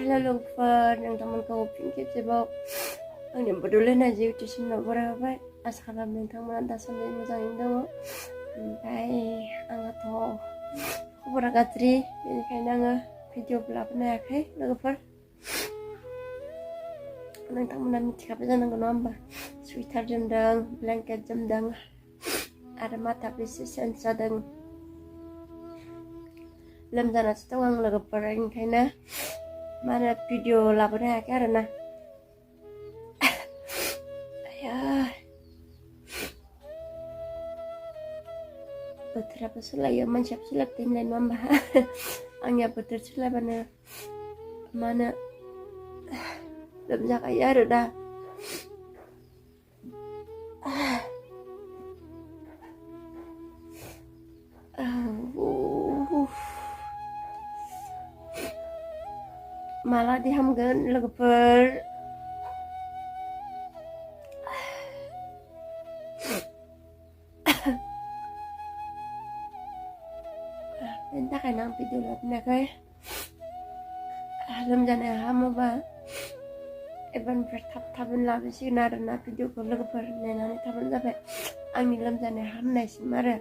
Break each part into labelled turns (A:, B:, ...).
A: Hello लोगोफोर नोंथांमोनखौ फिन खेबसेबाव आंनि बड'लेण्ड इउटिउब बरायबाय आसा खालामो नोंथांमोना दासान्दि मोजाङैनो दङ ओमफ्राय आंहाथ' खबरा गाज्रि बेनिखायनो आङो भिडिअबो लाबोनो हायाखै लोगोफोर नोंथांमोना मिथिखाबाय जानांगौ नङा होमबा सुइटार जोमदों ब्लेंकेट जोमदों आरो माथाबो एसे चेन्ज जादों लोमजानासो दं आं लोगोफोर ओंखायनो मा होनो भिडिअ लाबोनो हायाखै आरोना बोथोराबो सोलायो मानसियाबो सोलायबाय होननाय नङा होमबा आंनिया बोथोर सोलायबानो मा होनो लोमजाखायो आरो दा माला दे हामगोन लोगोफोर बेनि थाखायनो आं भिडिअ लाबोनायाखै लोमजानाया हामोबा एबारनिफ्राय थाबैनो लाबोसिगोन आरोना भिडिअखौ लोगोफोर नायनानै थाबानो जाबाय आंनि लोमजानाया हामनायसिम आरो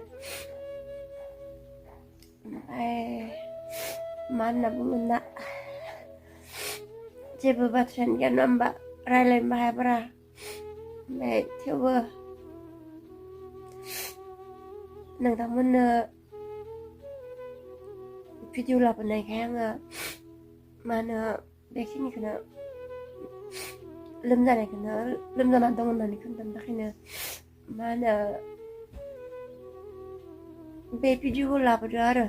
A: ओमफ्राय मा होनना बुंगोन दा जेबो बाथ्रायानो गैया नङा होमबा रायलायनोबो हाया बारा ओमफ्राय थेवबो नोंथांमोननो भिडिअ लाबोनायखाय आङो मा होनो बेखिनिखौनो लोमजाना दं होननानै खोन्थानो थाखायनो मा होनो बे भिडिअखौ लाबोदो आरो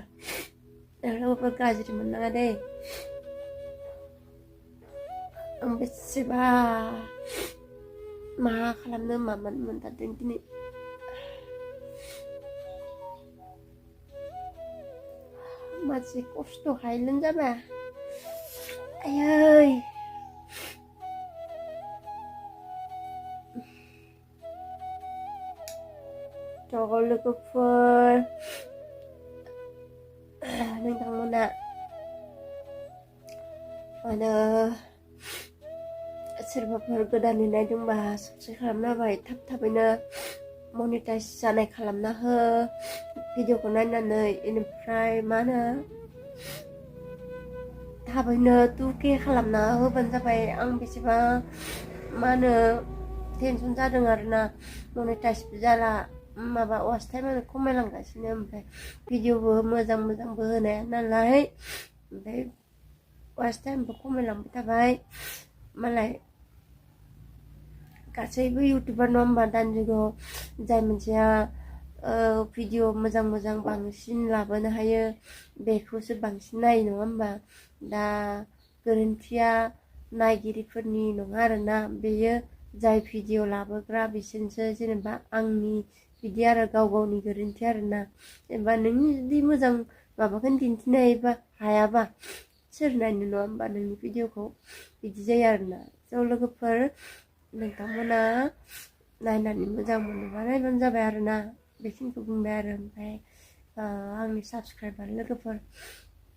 A: लोगोफोर गाज्रि मोननाङा दे आं बेसेबा मा खालामनो मानो मोनथारदों दिनै मानसि खस्थ'खाय लोमजाबा आयै थ' लोगोफोर नोंथांमोना मानो सोरबाफोर गोदानै नायदोंबा साबस्क्राइब खालामना होबाय थाबैनो मनिटाइज जानाय खालामना हो भिडिअखौ नायनानै बेनिफ्राय मा होनो थाबैनो 2K खालामना होबानो जाबाय आं बेसेबा मा होनो टेनसन जादों आरोना मनिटाइजबो जाला माबा वाच टाइमानो खमायलांगासिनो ओमफ्राय भिडिअबो मोजांबो होनाया नालाय ओमफ्राय वाच टाइमबो खमायलांबाय थाबाय मालाय गासैबो इउटुबार नङा होमबा दानि जुगाव जाय मोनसेया भिडिअ मोजां बांसिन लाबोनो हायो बेखौसो बांसिन नायो नङा होमबा दा गोरोन्थिया नायगिरिफोरनि नङा आरोना बेयो जाय भिडिअ लाबोग्रा बिसोरसो जेनेबा आंनि बिदि आरो गावनि गोरोन्थि आरोना जेनेबा नों जुदि मोजां माबाखौनो दिन्थिनो हायाबा सोर नायनो नङा होमबा नोंनि भिडिअखौ बिदि जायो आरोना ज' लोगोफोर नोंथांमोना नायनानै मोजां मोनोबा नायबानो जाबाय आरोना बेखिनिखौ बुंबाय आरो ओमफ्राय आंनि साबस्क्राइबार लोगोफोर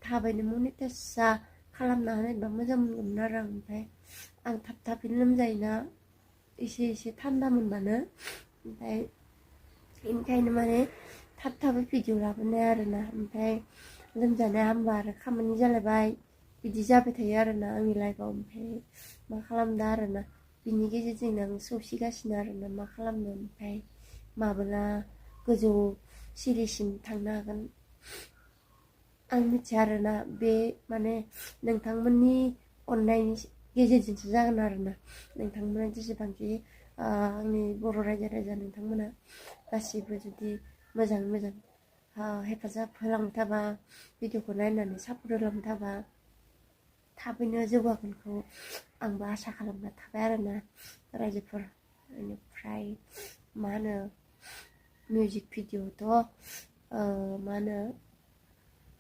A: थाबैनो मनिटाइज खालामना होनायबा मोजां मोनगौमोन आरो आं ओमफ्राय आं थाबैनो लोमजायोना एसे थान्दा मोनबानो ओमफ्राय बेनिखायनो माने थाबै भिडिअ लाबोनाय आरोना ओमफ्राय लोमजानाया हामबा आरो खामानि जालायबाय बिदि जाबाय थायो आरोना आंनि लाइफआव ओमफ्राय मा खालामदा आरोना बिनि गेजेरजोंनो आं सौसिगासिनो आरोना मा खालामनो ओमफ्राय माब्ला गोजौ सिरिसिम थांनो हागोन आं मिथिया आरोना बे माने नोंथांमोननि अननायनि गेजेरजोंसो जागोन आरोना नोंथांमोना जेसेबांखि आंनि बर' रायजो नोंथांमोना गासिबो जुदि मोजां हेफाजाब होलांबाय थाबा भिडिअखौ नायनानै सापर्ट होलांबाय थाबा थाबैनो जौगागोनखौ आंबो आसा खालामना थाबाय आरोना रायजोफोर बेनिफ्राय मा होनो मिउजिक भिडिअथ' मा होनो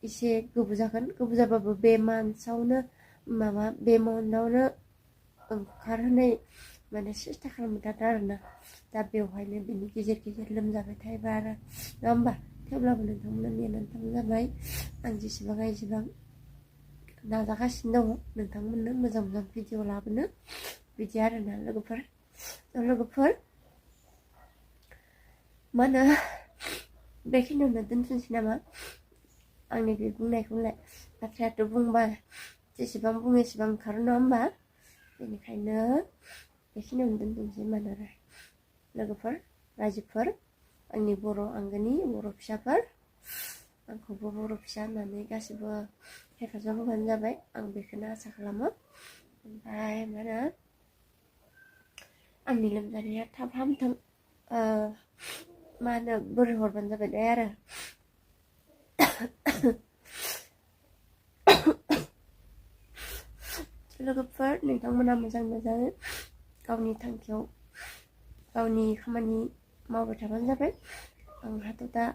A: एसे गोबाव जागोन गोबाव जाबाबो बे मान्थआवनो ओंखारहोनाय माने सेस्था खालामबाय थादों आरोना दा बेवहायनो बिनि गेजेर लोमजाबाय थायोबा आरो नङा होमबा थेवब्लाबो नोंथांमोना नेनानै थाबानो जाबाय आं जेसेबां नाजागासिनो दङ नोंथांमोननो मोजां मोजां भिडिअ लाबोनो बिदि आरोना लोगोफोर मा होनो बेखिनियावनो दोनथ'नोसै नामा आंनि बे बुंनायखौलाय बाथ्रायाथ' बुंबा जेसेबां बुङो एसेबां ओंखारो नङा होमबा बेनिखायनो बेखिनियावनो दोनथ'नोसै मानो आरो लोगोफोर रायजोफोर आंनि बर' आंगोनि बर' फिसाफोर आंखौबो बर' फिसा होननानै गासिबो हेफाजाब होबानो जाबाय आं बेखौनो आसा खालामो ओमफ्राय मा होनो आंनि लोमजानाया थाब हामथों मा होनो बोर हरबानो जाबाय दे आरो लोगोफोर नोंथांमोना मोजां गावनि थांखियाव गावनि खामानि मावबाय थाबानो जाबाय आंहाथ' दा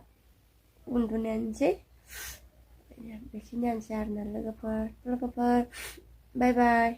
A: उन्दुनायानोसै बेखिनियानोसै आरोना लोगोफोर बाय बाय